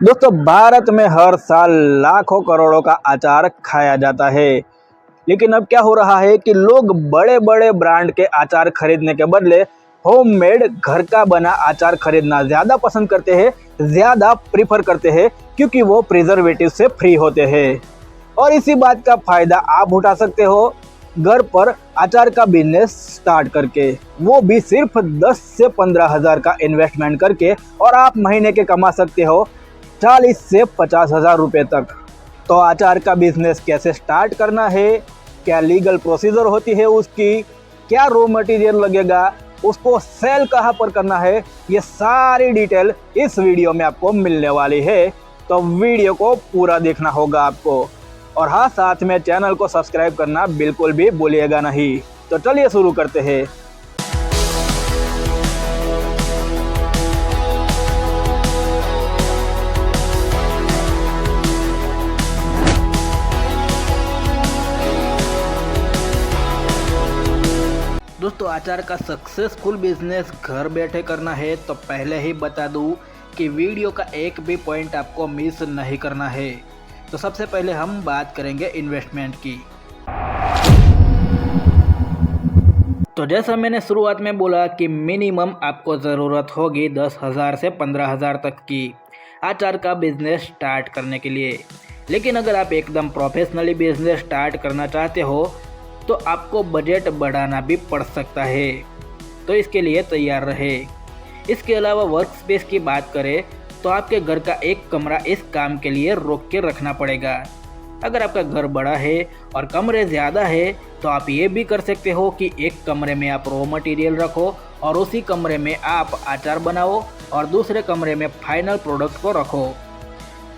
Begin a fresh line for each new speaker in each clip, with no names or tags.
दोस्तों, भारत में हर साल लाखों करोड़ों का अचार खाया जाता है। लेकिन अब क्या हो रहा है कि लोग बड़े बड़े ब्रांड के अचार खरीदने के बदले होममेड घर का बना अचार खरीदना ज़्यादा पसंद करते हैं, ज़्यादा प्रीफर करते हैं, क्योंकि वो प्रिजर्वेटिव से फ्री होते हैं। और इसी बात का फ़ायदा आप उठा सकते हो घर पर अचार का बिजनेस स्टार्ट करके, वो भी सिर्फ 10 से 15 हज़ार का इन्वेस्टमेंट करके। और आप महीने के कमा सकते हो 40 से 50 हज़ार रुपये तक। तो अचार का बिजनेस कैसे स्टार्ट करना है, क्या लीगल प्रोसीजर होती है उसकी, क्या रॉ मटेरियल लगेगा, उसको सेल कहाँ पर करना है, ये सारी डिटेल इस वीडियो में आपको मिलने वाली है। तो वीडियो को पूरा देखना होगा आपको। और हाँ, साथ में चैनल को सब्सक्राइब करना बिल्कुल भी भूलिएगा नहीं। तो चलिए शुरू करते हैं। दोस्तों, अचार का सक्सेसफुल बिजनेस घर बैठे करना है तो पहले ही बता दूं कि वीडियो का एक भी पॉइंट आपको मिस नहीं करना है। तो सबसे पहले हम बात करेंगे इन्वेस्टमेंट की। तो जैसा मैंने शुरुआत में बोला कि मिनिमम आपको ज़रूरत होगी 10,000 से 15,000 तक की अचार का बिजनेस स्टार्ट करने के लिए। लेकिन अगर आप एकदम प्रोफेशनली बिजनेस स्टार्ट करना चाहते हो तो आपको बजट बढ़ाना भी पड़ सकता है, तो इसके लिए तैयार रहे। इसके अलावा वर्क स्पेस की बात करें तो आपके घर का एक कमरा इस काम के लिए रोक के रखना पड़ेगा। अगर आपका घर बड़ा है और कमरे ज़्यादा है तो आप ये भी कर सकते हो कि एक कमरे में आप रॉ मटेरियल रखो और उसी कमरे में आप अचार बनाओ और दूसरे कमरे में फाइनल प्रोडक्ट को रखो।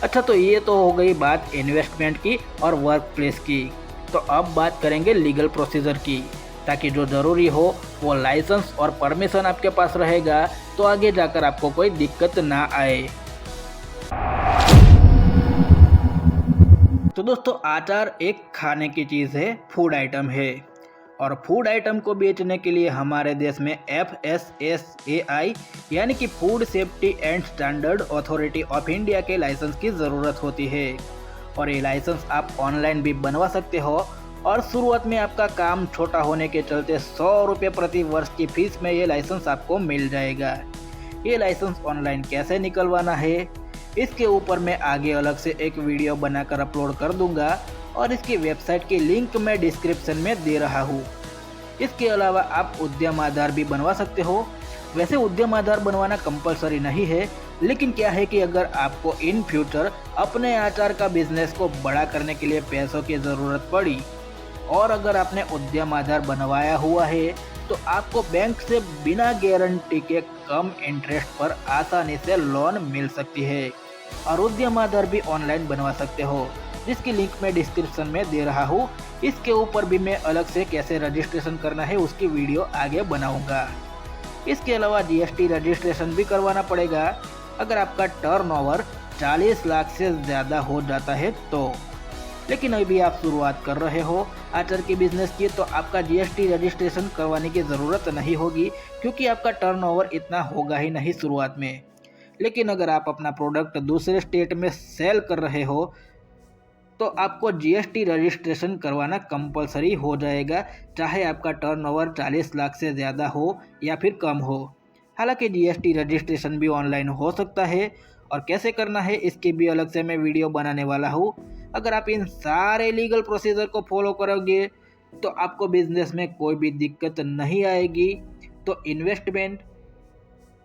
अच्छा, तो ये तो हो गई बात इन्वेस्टमेंट की और वर्क प्लेस की। तो अब बात करेंगे लीगल प्रोसीजर की, ताकि जो ज़रूरी हो वो लाइसेंस और परमिशन आपके पास रहेगा तो आगे जाकर आपको कोई दिक्कत ना आए। तो दोस्तों, अचार एक खाने की चीज़ है, फूड आइटम है। और फूड आइटम को बेचने के लिए हमारे देश में FSSAI यानी कि food safety and standard authority of India के लाइसेंस की ज़रूरत होती है। और ये लाइसेंस आप ऑनलाइन भी बनवा सकते हो। और शुरुआत में आपका काम छोटा होने के चलते 100 रुपये प्रति वर्ष की फीस में ये लाइसेंस आपको मिल जाएगा। ये लाइसेंस ऑनलाइन कैसे निकलवाना है, इसके ऊपर मैं आगे अलग से एक वीडियो बनाकर अपलोड कर दूंगा और इसकी वेबसाइट की लिंक मैं डिस्क्रिप्शन में दे रहा हूँ। इसके अलावा आप उद्यम आधार भी बनवा सकते हो। वैसे उद्यम आधार बनवाना कंपलसरी नहीं है, लेकिन क्या है कि अगर आपको इन फ्यूचर अपने अचार का बिजनेस को बड़ा करने के लिए पैसों की ज़रूरत पड़ी और अगर आपने उद्यम आधार बनवाया हुआ है तो आपको बैंक से बिना गारंटी के कम इंटरेस्ट पर आसानी से लोन मिल सकती है। और उद्यम आधार भी ऑनलाइन बनवा सकते हो, जिसकी लिंक मैं डिस्क्रिप्शन में दे रहा हूँ। इसके ऊपर भी मैं अलग से कैसे रजिस्ट्रेशन करना है उसकी वीडियो आगे बनाऊंगा। इसके अलावा GST रजिस्ट्रेशन भी करवाना पड़ेगा अगर आपका टर्नओवर 40 लाख से ज़्यादा हो जाता है तो। लेकिन अभी आप शुरुआत कर रहे हो अचार के बिजनेस की तो आपका GST रजिस्ट्रेशन करवाने की ज़रूरत नहीं होगी, क्योंकि आपका टर्नओवर इतना होगा ही नहीं शुरुआत में। लेकिन अगर आप अपना प्रोडक्ट दूसरे स्टेट में सेल कर रहे हो तो आपको GST रजिस्ट्रेशन करवाना कंपलसरी हो जाएगा, चाहे आपका टर्नओवर 40 लाख से ज़्यादा हो या फिर कम हो। हालांकि GST रजिस्ट्रेशन भी ऑनलाइन हो सकता है और कैसे करना है इसकी भी अलग से मैं वीडियो बनाने वाला हूँ। अगर आप इन सारे लीगल प्रोसीजर को फॉलो करोगे तो आपको बिजनेस में कोई भी दिक्कत नहीं आएगी। तो इन्वेस्टमेंट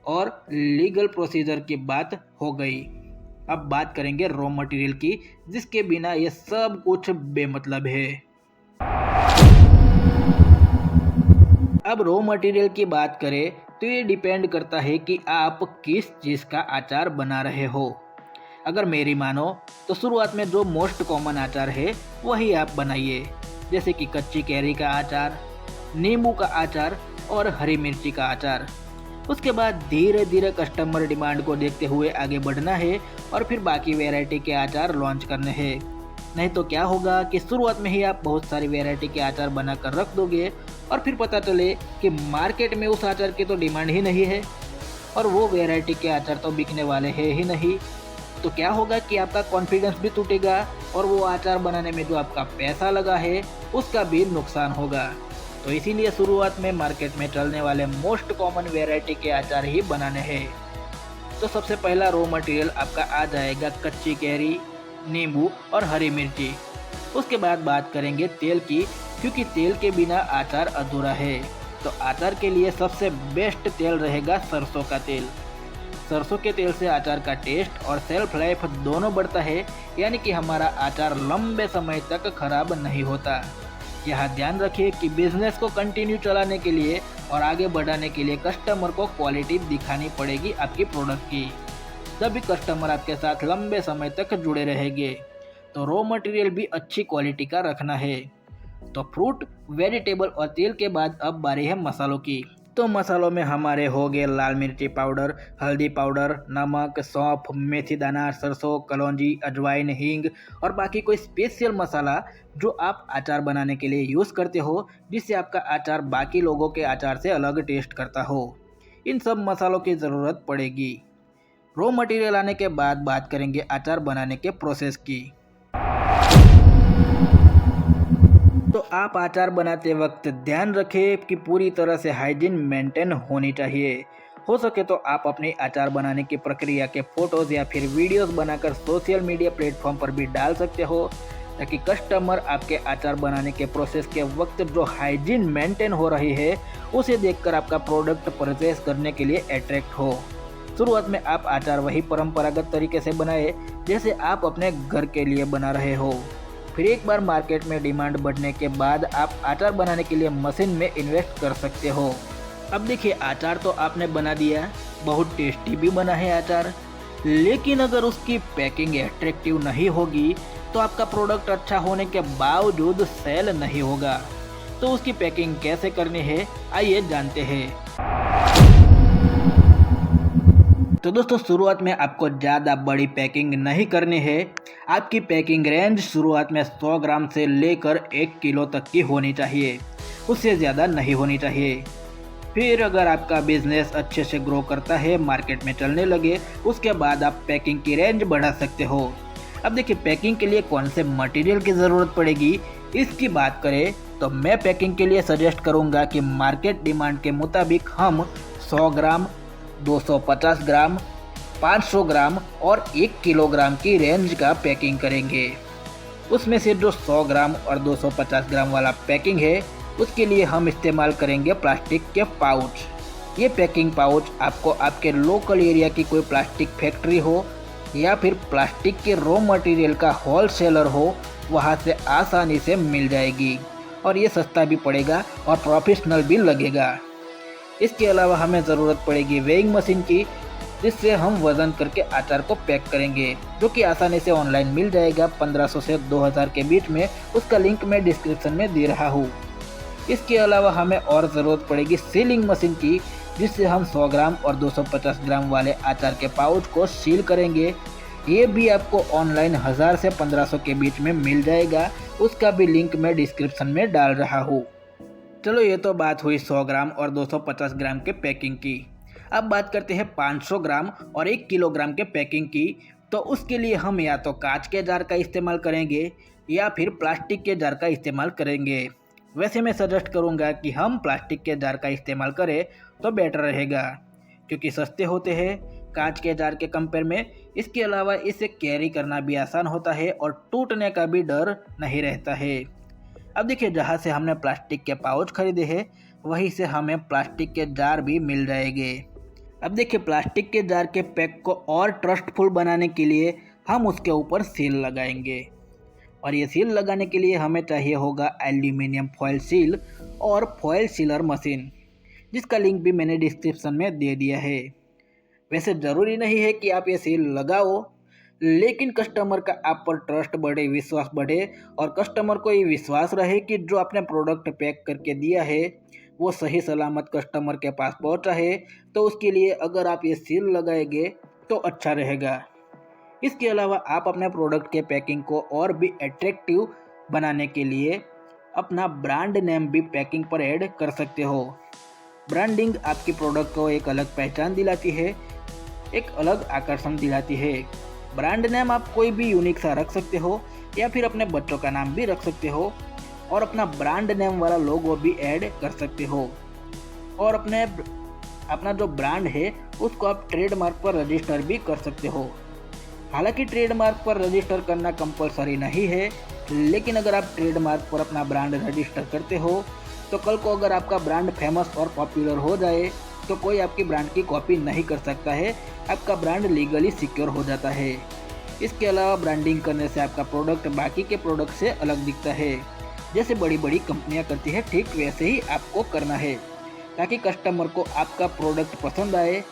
और लीगल प्रोसीजर की बात हो गई। अब बात करेंगे रॉ मटेरियल की, जिसके बिना ये सब कुछ बेमतलब है। अब रॉ मटेरियल की बात करें तो ये डिपेंड करता है कि आप किस चीज़ का अचार बना रहे हो। अगर मेरी मानो तो शुरुआत में जो मोस्ट कॉमन अचार है वही आप बनाइए, जैसे कि कच्ची कैरी का अचार, नींबू का अचार और हरी मिर्ची का अचार। उसके बाद धीरे धीरे कस्टमर डिमांड को देखते हुए आगे बढ़ना है और फिर बाकी वैरायटी के अचार लॉन्च करने हैं। नहीं तो क्या होगा कि शुरुआत में ही आप बहुत सारी वैरायटी के अचार बनाकर रख दोगे और फिर पता चले कि मार्केट में उस अचार की तो डिमांड ही नहीं है और वो वैरायटी के अचार तो बिकने वाले हैं ही नहीं। तो क्या होगा कि आपका कॉन्फिडेंस भी टूटेगा और वो अचार बनाने में जो आपका पैसा लगा है उसका भी नुकसान होगा। तो इसीलिए शुरुआत में मार्केट में चलने वाले मोस्ट कॉमन वेराइटी के अचार ही बनाने हैं। तो सबसे पहला रॉ मटेरियल आपका आ जाएगा कच्ची कैरी, नींबू और हरी मिर्ची। उसके बाद बात करेंगे तेल की, क्योंकि तेल के बिना अचार अधूरा है। तो अचार के लिए सबसे बेस्ट तेल रहेगा सरसों का तेल। सरसों के तेल से अचार का टेस्ट और सेल्फ लाइफ दोनों बढ़ता है, यानी कि हमारा अचार लंबे समय तक खराब नहीं होता। यहाँ ध्यान रखिए कि बिजनेस को कंटिन्यू चलाने के लिए और आगे बढ़ाने के लिए कस्टमर को क्वालिटी दिखानी पड़ेगी आपकी प्रोडक्ट की, तभी कस्टमर आपके साथ लंबे समय तक जुड़े रहेंगे। तो रॉ मटेरियल भी अच्छी क्वालिटी का रखना है। तो फ्रूट, वेजिटेबल और तेल के बाद अब बारी है मसालों की। तो मसालों में हमारे हो गए लाल मिर्ची पाउडर, हल्दी पाउडर, नमक, सौंफ, मेथी दाना, सरसों, कलौंजी, अजवाइन, हींग और बाकी कोई स्पेशल मसाला जो आप अचार बनाने के लिए यूज़ करते हो, जिससे आपका अचार बाकी लोगों के अचार से अलग टेस्ट करता हो। इन सब मसालों की ज़रूरत पड़ेगी। रॉ मटेरियल आने के बाद बात करेंगे अचार बनाने के प्रोसेस की। तो आप अचार बनाते वक्त ध्यान रखें कि पूरी तरह से हाइजीन मेंटेन होनी चाहिए। हो सके तो आप अपने अचार बनाने की प्रक्रिया के फोटोज़ या फिर वीडियोस बनाकर सोशल मीडिया प्लेटफॉर्म पर भी डाल सकते हो, ताकि कस्टमर आपके अचार बनाने के प्रोसेस के वक्त जो हाइजीन मेंटेन हो रही है उसे देखकर आपका प्रोडक्ट परचेस करने के लिए अट्रैक्ट हो। शुरुआत में आप अचार वही परंपरागत तरीके से बनाए जैसे आप अपने घर के लिए बना रहे हो। फिर एक बार मार्केट में डिमांड बढ़ने के बाद आप अचार बनाने के लिए मशीन में इन्वेस्ट कर सकते हो। अब देखिए, अचार तो आपने बना दिया, बहुत टेस्टी भी बना है अचार, लेकिन अगर उसकी पैकिंग अट्रैक्टिव नहीं होगी तो आपका प्रोडक्ट अच्छा होने के बावजूद सेल नहीं होगा। तो उसकी पैकिंग कैसे करनी है, आइए जानते हैं। तो दोस्तों, शुरुआत में आपको ज़्यादा बड़ी पैकिंग नहीं करनी है। आपकी पैकिंग रेंज शुरुआत में 100 ग्राम से लेकर 1 किलो तक की होनी चाहिए, उससे ज़्यादा नहीं होनी चाहिए। फिर अगर आपका बिजनेस अच्छे से ग्रो करता है, मार्केट में चलने लगे, उसके बाद आप पैकिंग की रेंज बढ़ा सकते हो। अब देखिए, पैकिंग के लिए कौन से मटेरियल की ज़रूरत पड़ेगी, इसकी बात करें तो मैं पैकिंग के लिए सजेस्ट करूँगा कि मार्केट डिमांड के मुताबिक हम 100 ग्राम, 250 ग्राम, 500 ग्राम और 1 किलोग्राम की रेंज का पैकिंग करेंगे। उसमें से जो 100 ग्राम और 250 ग्राम वाला पैकिंग है, उसके लिए हम इस्तेमाल करेंगे प्लास्टिक के पाउच। ये पैकिंग पाउच आपको आपके लोकल एरिया की कोई प्लास्टिक फैक्ट्री हो या फिर प्लास्टिक के रॉ मटेरियल का होलसेलर हो, वहाँ से आसानी से मिल जाएगी और ये सस्ता भी पड़ेगा और प्रोफेशनल भी लगेगा। इसके अलावा हमें ज़रूरत पड़ेगी वेइंग मशीन की, जिससे हम वज़न करके अचार को पैक करेंगे, जो कि आसानी से ऑनलाइन मिल जाएगा 1500 से 2000 के बीच में। उसका लिंक मैं डिस्क्रिप्शन में दे रहा हूँ। इसके अलावा हमें और ज़रूरत पड़ेगी सीलिंग मशीन की, जिससे हम 100 ग्राम और 250 ग्राम वाले अचार के पाउच को सील करेंगे। ये भी आपको ऑनलाइन 1000 से 1500 के बीच में मिल जाएगा। उसका भी लिंक मैं डिस्क्रिप्शन में डाल रहा हूँ। चलो, ये तो बात हुई 100 ग्राम और 250 ग्राम के पैकिंग की। अब बात करते हैं 500 ग्राम और 1 किलोग्राम के पैकिंग की। तो उसके लिए हम या तो कांच के जार का इस्तेमाल करेंगे या फिर प्लास्टिक के जार का इस्तेमाल करेंगे। वैसे मैं सजेस्ट करूंगा कि हम प्लास्टिक के जार का इस्तेमाल करें तो बेटर रहेगा, क्योंकि सस्ते होते हैं कांच के जार के कंपेयर में। इसके अलावा इसे कैरी करना भी आसान होता है और टूटने का भी डर नहीं रहता है। अब देखिए, जहाँ से हमने प्लास्टिक के पाउच खरीदे हैं वहीं से हमें प्लास्टिक के जार भी मिल जाएंगे। अब देखिए, प्लास्टिक के जार के पैक को और ट्रस्टफुल बनाने के लिए हम उसके ऊपर सील लगाएंगे, और ये सील लगाने के लिए हमें चाहिए होगा एल्यूमिनियम फॉयल सील और फॉयल सीलर मशीन, जिसका लिंक भी मैंने डिस्क्रिप्शन में दे दिया है। वैसे ज़रूरी नहीं है कि आप ये सील लगाओ, लेकिन कस्टमर का आप पर ट्रस्ट बढ़े, विश्वास बढ़े और कस्टमर को ये विश्वास रहे कि जो आपने प्रोडक्ट पैक करके दिया है वो सही सलामत कस्टमर के पास पहुंचा है, तो उसके लिए अगर आप ये सील लगाएंगे तो अच्छा रहेगा। इसके अलावा आप अपने प्रोडक्ट के पैकिंग को और भी अट्रैक्टिव बनाने के लिए अपना ब्रांड नेम भी पैकिंग पर ऐड कर सकते हो। ब्रांडिंग आपकी प्रोडक्ट को एक अलग पहचान दिलाती है, एक अलग आकर्षण दिलाती है। ब्रांड नेम आप कोई भी यूनिक सा रख सकते हो या फिर अपने बच्चों का नाम भी रख सकते हो और अपना ब्रांड नेम वाला लोगो भी ऐड कर सकते हो। और अपना जो ब्रांड है उसको आप ट्रेडमार्क पर रजिस्टर भी कर सकते हो। हालांकि ट्रेडमार्क पर रजिस्टर करना कंपलसरी नहीं है, लेकिन अगर आप ट्रेडमार्क पर अपना ब्रांड रजिस्टर करते हो तो कल को अगर आपका ब्रांड फेमस और पॉपुलर हो जाए तो कोई आपकी ब्रांड की कॉपी नहीं कर सकता है, आपका ब्रांड लीगली सिक्योर हो जाता है। इसके अलावा ब्रांडिंग करने से आपका प्रोडक्ट बाकी के प्रोडक्ट से अलग दिखता है। जैसे बड़ी बड़ी कंपनियां करती है ठीक वैसे ही आपको करना है, ताकि कस्टमर को आपका प्रोडक्ट पसंद आए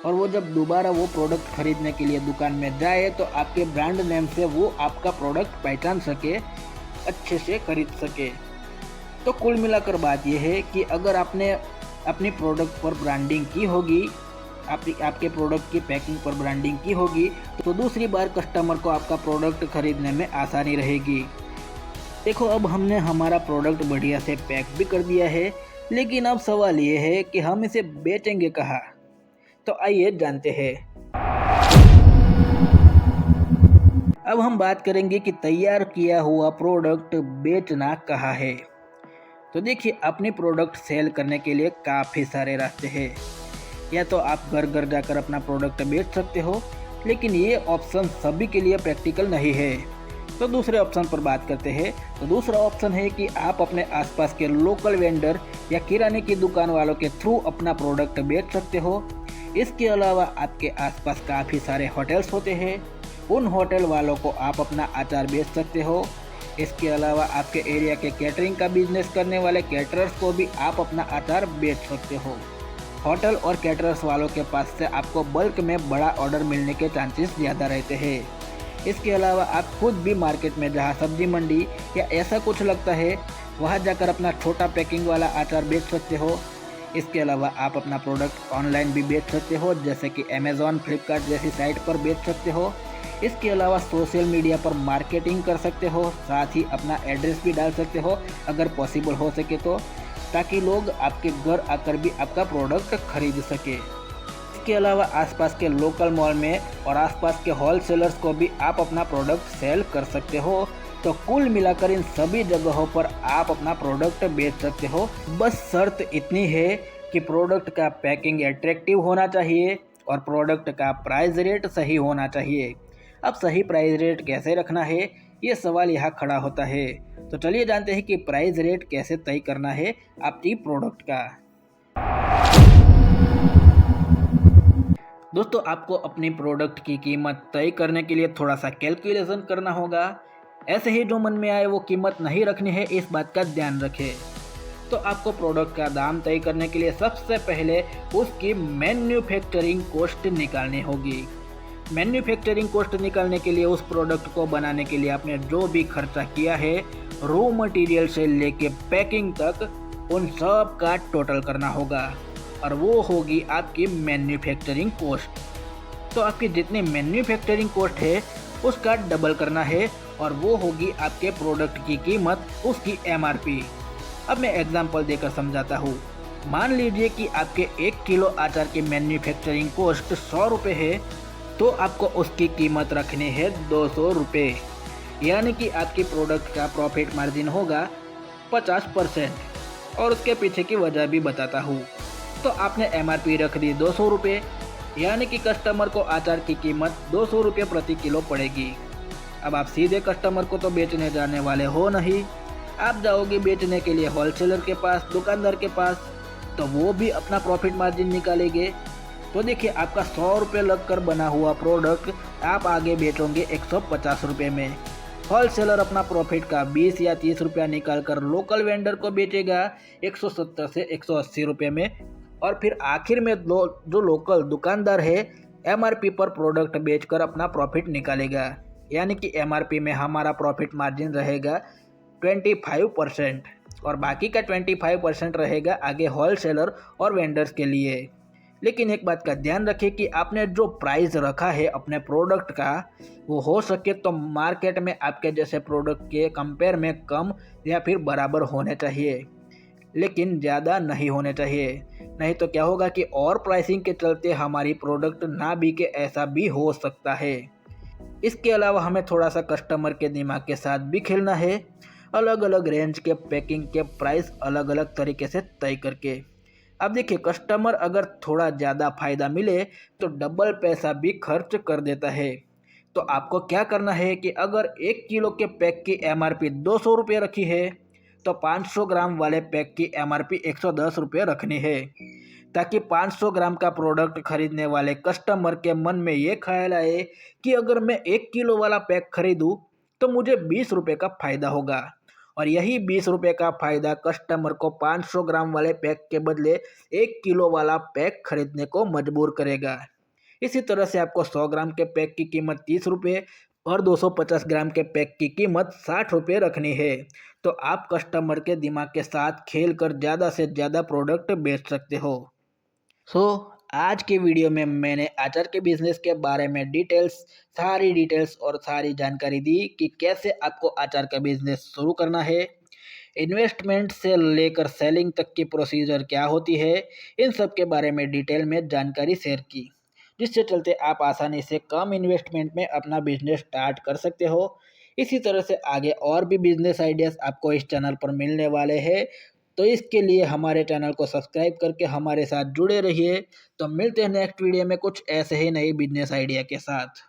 और वो जब दोबारा वो प्रोडक्ट खरीदने के लिए दुकान में जाए तो आपके ब्रांड नेम से वो आपका प्रोडक्ट पहचान सके, अच्छे से खरीद सके। तो कुल मिलाकर बात यह है कि अगर आपने अपनी प्रोडक्ट पर ब्रांडिंग की होगी, आपके प्रोडक्ट की पैकिंग पर ब्रांडिंग की होगी, तो दूसरी बार कस्टमर को आपका प्रोडक्ट खरीदने में आसानी रहेगी। देखो, अब हमने हमारा प्रोडक्ट बढ़िया से पैक भी कर दिया है, लेकिन अब सवाल ये है कि हम इसे बेचेंगे कहाँ। तो आइए जानते हैं। अब हम बात करेंगे कि तैयार किया हुआ प्रोडक्ट बेचना कहाँ है। तो देखिए, अपनी प्रोडक्ट सेल करने के लिए काफ़ी सारे रास्ते हैं। या तो आप घर घर जाकर अपना प्रोडक्ट बेच सकते हो, लेकिन ये ऑप्शन सभी के लिए प्रैक्टिकल नहीं है। तो दूसरे ऑप्शन पर बात करते हैं। तो दूसरा ऑप्शन है कि आप अपने आसपास के लोकल वेंडर या किराने की दुकान वालों के थ्रू अपना प्रोडक्ट बेच सकते हो। इसके अलावा आपके आसपास काफ़ी सारे होटल्स होते हैं, उन होटल वालों को आप अपना अचार बेच सकते हो। इसके अलावा आपके एरिया के कैटरिंग का बिजनेस करने वाले कैटरर्स को भी आप अपना अचार बेच सकते हो। होटल और कैटरर्स वालों के पास से आपको बल्क में बड़ा ऑर्डर मिलने के चांसेस ज़्यादा रहते हैं। इसके अलावा आप खुद भी मार्केट में जहाँ सब्जी मंडी या ऐसा कुछ लगता है वहाँ जाकर अपना छोटा पैकिंग वाला अचार बेच सकते हो। इसके अलावा आप अपना प्रोडक्ट ऑनलाइन भी बेच सकते हो, जैसे कि अमेज़ॉन, फ्लिपकार्ट जैसी साइट पर बेच सकते हो। इसके अलावा सोशल मीडिया पर मार्केटिंग कर सकते हो, साथ ही अपना एड्रेस भी डाल सकते हो अगर पॉसिबल हो सके तो, ताकि लोग आपके घर आकर भी आपका प्रोडक्ट खरीद सके। इसके अलावा आसपास के लोकल मॉल में और आसपास के होलसेलर्स को भी आप अपना प्रोडक्ट सेल कर सकते हो। तो कुल मिलाकर इन सभी जगहों पर आप अपना प्रोडक्ट बेच सकते हो। बस शर्त इतनी है कि प्रोडक्ट का पैकिंग अट्रैक्टिव होना चाहिए और प्रोडक्ट का प्राइस रेट सही होना चाहिए। अब सही प्राइस रेट कैसे रखना है, ये सवाल यहाँ खड़ा होता है। तो चलिए जानते हैं कि प्राइस रेट कैसे तय करना है आपकी प्रोडक्ट का। दोस्तों, आपको अपनी प्रोडक्ट की कीमत तय करने के लिए थोड़ा सा कैलकुलेशन करना होगा। ऐसे ही जो मन में आए वो कीमत नहीं रखनी है, इस बात का ध्यान रखें। तो आपको प्रोडक्ट का दाम तय करने के लिए सबसे पहले उसकी मैन्युफैक्चरिंग कॉस्ट निकालनी होगी। मैन्युफैक्चरिंग कॉस्ट निकालने के लिए उस प्रोडक्ट को बनाने के लिए आपने जो भी खर्चा किया है, रॉ मटेरियल से लेके पैकिंग तक, उन सब का टोटल करना होगा और वो होगी आपकी मैन्युफैक्चरिंग कॉस्ट। तो आपकी जितनी मैन्युफैक्चरिंग कॉस्ट है उसका डबल करना है और वो होगी आपके प्रोडक्ट की कीमत, उसकी MRP। अब मैं एग्जांपल देकर समझाता हूँ। मान लीजिए कि आपके 1 किलो अचार की मैन्युफैक्चरिंग कॉस्ट 100 रुपये है, तो आपको उसकी कीमत रखनी है 200 रुपये, यानी कि आपकी प्रोडक्ट का प्रॉफिट मार्जिन होगा 50%। और उसके पीछे की वजह भी बताता हूँ। तो आपने MRP रख दी 200 रुपये, यानी कि कस्टमर को अचार की कीमत 200 रुपये प्रति किलो पड़ेगी। अब आप सीधे कस्टमर को तो बेचने जाने वाले हो नहीं, आप जाओगे बेचने के लिए होलसेलर के पास, दुकानदार के पास, तो वो भी अपना प्रॉफिट मार्जिन निकालेंगे। तो देखिए, आपका 100 रुपये लग कर बना हुआ प्रोडक्ट आप आगे बेचोगे 150 रुपये में। होलसेलर अपना प्रॉफिट का 20 या 30 रुपया निकाल कर लोकल वेंडर को बेचेगा 170 से 180 रुपये में। और फिर आखिर में जो लोकल दुकानदार है MRP पर प्रोडक्ट बेचकर अपना प्रॉफिट निकालेगा, यानी कि MRP में हमारा प्रॉफिट मार्जिन रहेगा 25% और बाकी का 25% रहेगा आगे होलसेलर और वेंडर्स के लिए। लेकिन एक बात का ध्यान रखें कि आपने जो प्राइस रखा है अपने प्रोडक्ट का, वो हो सके तो मार्केट में आपके जैसे प्रोडक्ट के कंपेयर में कम या फिर बराबर होने चाहिए, लेकिन ज़्यादा नहीं होने चाहिए। नहीं तो क्या होगा कि और प्राइसिंग के चलते हमारी प्रोडक्ट ना बिके, ऐसा भी हो सकता है। इसके अलावा हमें थोड़ा सा कस्टमर के दिमाग के साथ भी खेलना है, अलग अलग रेंज के पैकिंग के प्राइस अलग अलग तरीके से तय करके। अब देखिए, कस्टमर अगर थोड़ा ज़्यादा फायदा मिले तो डबल पैसा भी खर्च कर देता है। तो आपको क्या करना है कि अगर 1 किलो के पैक की MRP 200 रुपये रखी है तो 500 ग्राम वाले पैक की MRP 110 रुपये रखनी है, ताकि 500 ग्राम का प्रोडक्ट खरीदने वाले कस्टमर के मन में ये ख्याल आए कि अगर मैं 1 किलो वाला पैक खरीदूं तो मुझे 20 रुपये का फ़ायदा होगा, और यही 20 रुपये का फ़ायदा कस्टमर को 500 ग्राम वाले पैक के बदले 1 किलो वाला पैक खरीदने को मजबूर करेगा। इसी तरह से आपको 100 ग्राम के पैक की कीमत 30 रुपये और 250 ग्राम के पैक की कीमत 60 रुपये रखनी है। तो आप कस्टमर के दिमाग के साथ खेल कर ज़्यादा से ज़्यादा प्रोडक्ट बेच सकते हो। सो आज के वीडियो में मैंने अचार के बिजनेस के बारे में सारी डिटेल्स और सारी जानकारी दी कि कैसे आपको अचार का बिजनेस शुरू करना है, इन्वेस्टमेंट से लेकर सेलिंग तक की प्रोसीजर क्या होती है, इन सब के बारे में डिटेल में जानकारी शेयर की, जिससे चलते आप आसानी से कम इन्वेस्टमेंट में अपना बिजनेस स्टार्ट कर सकते हो। इसी तरह से आगे और भी बिजनेस आइडियाज़ आपको इस चैनल पर मिलने वाले हैं, तो इसके लिए हमारे चैनल को सब्सक्राइब करके हमारे साथ जुड़े रहिए। तो मिलते हैं नेक्स्ट वीडियो में कुछ ऐसे ही नई बिजनेस आइडिया के साथ।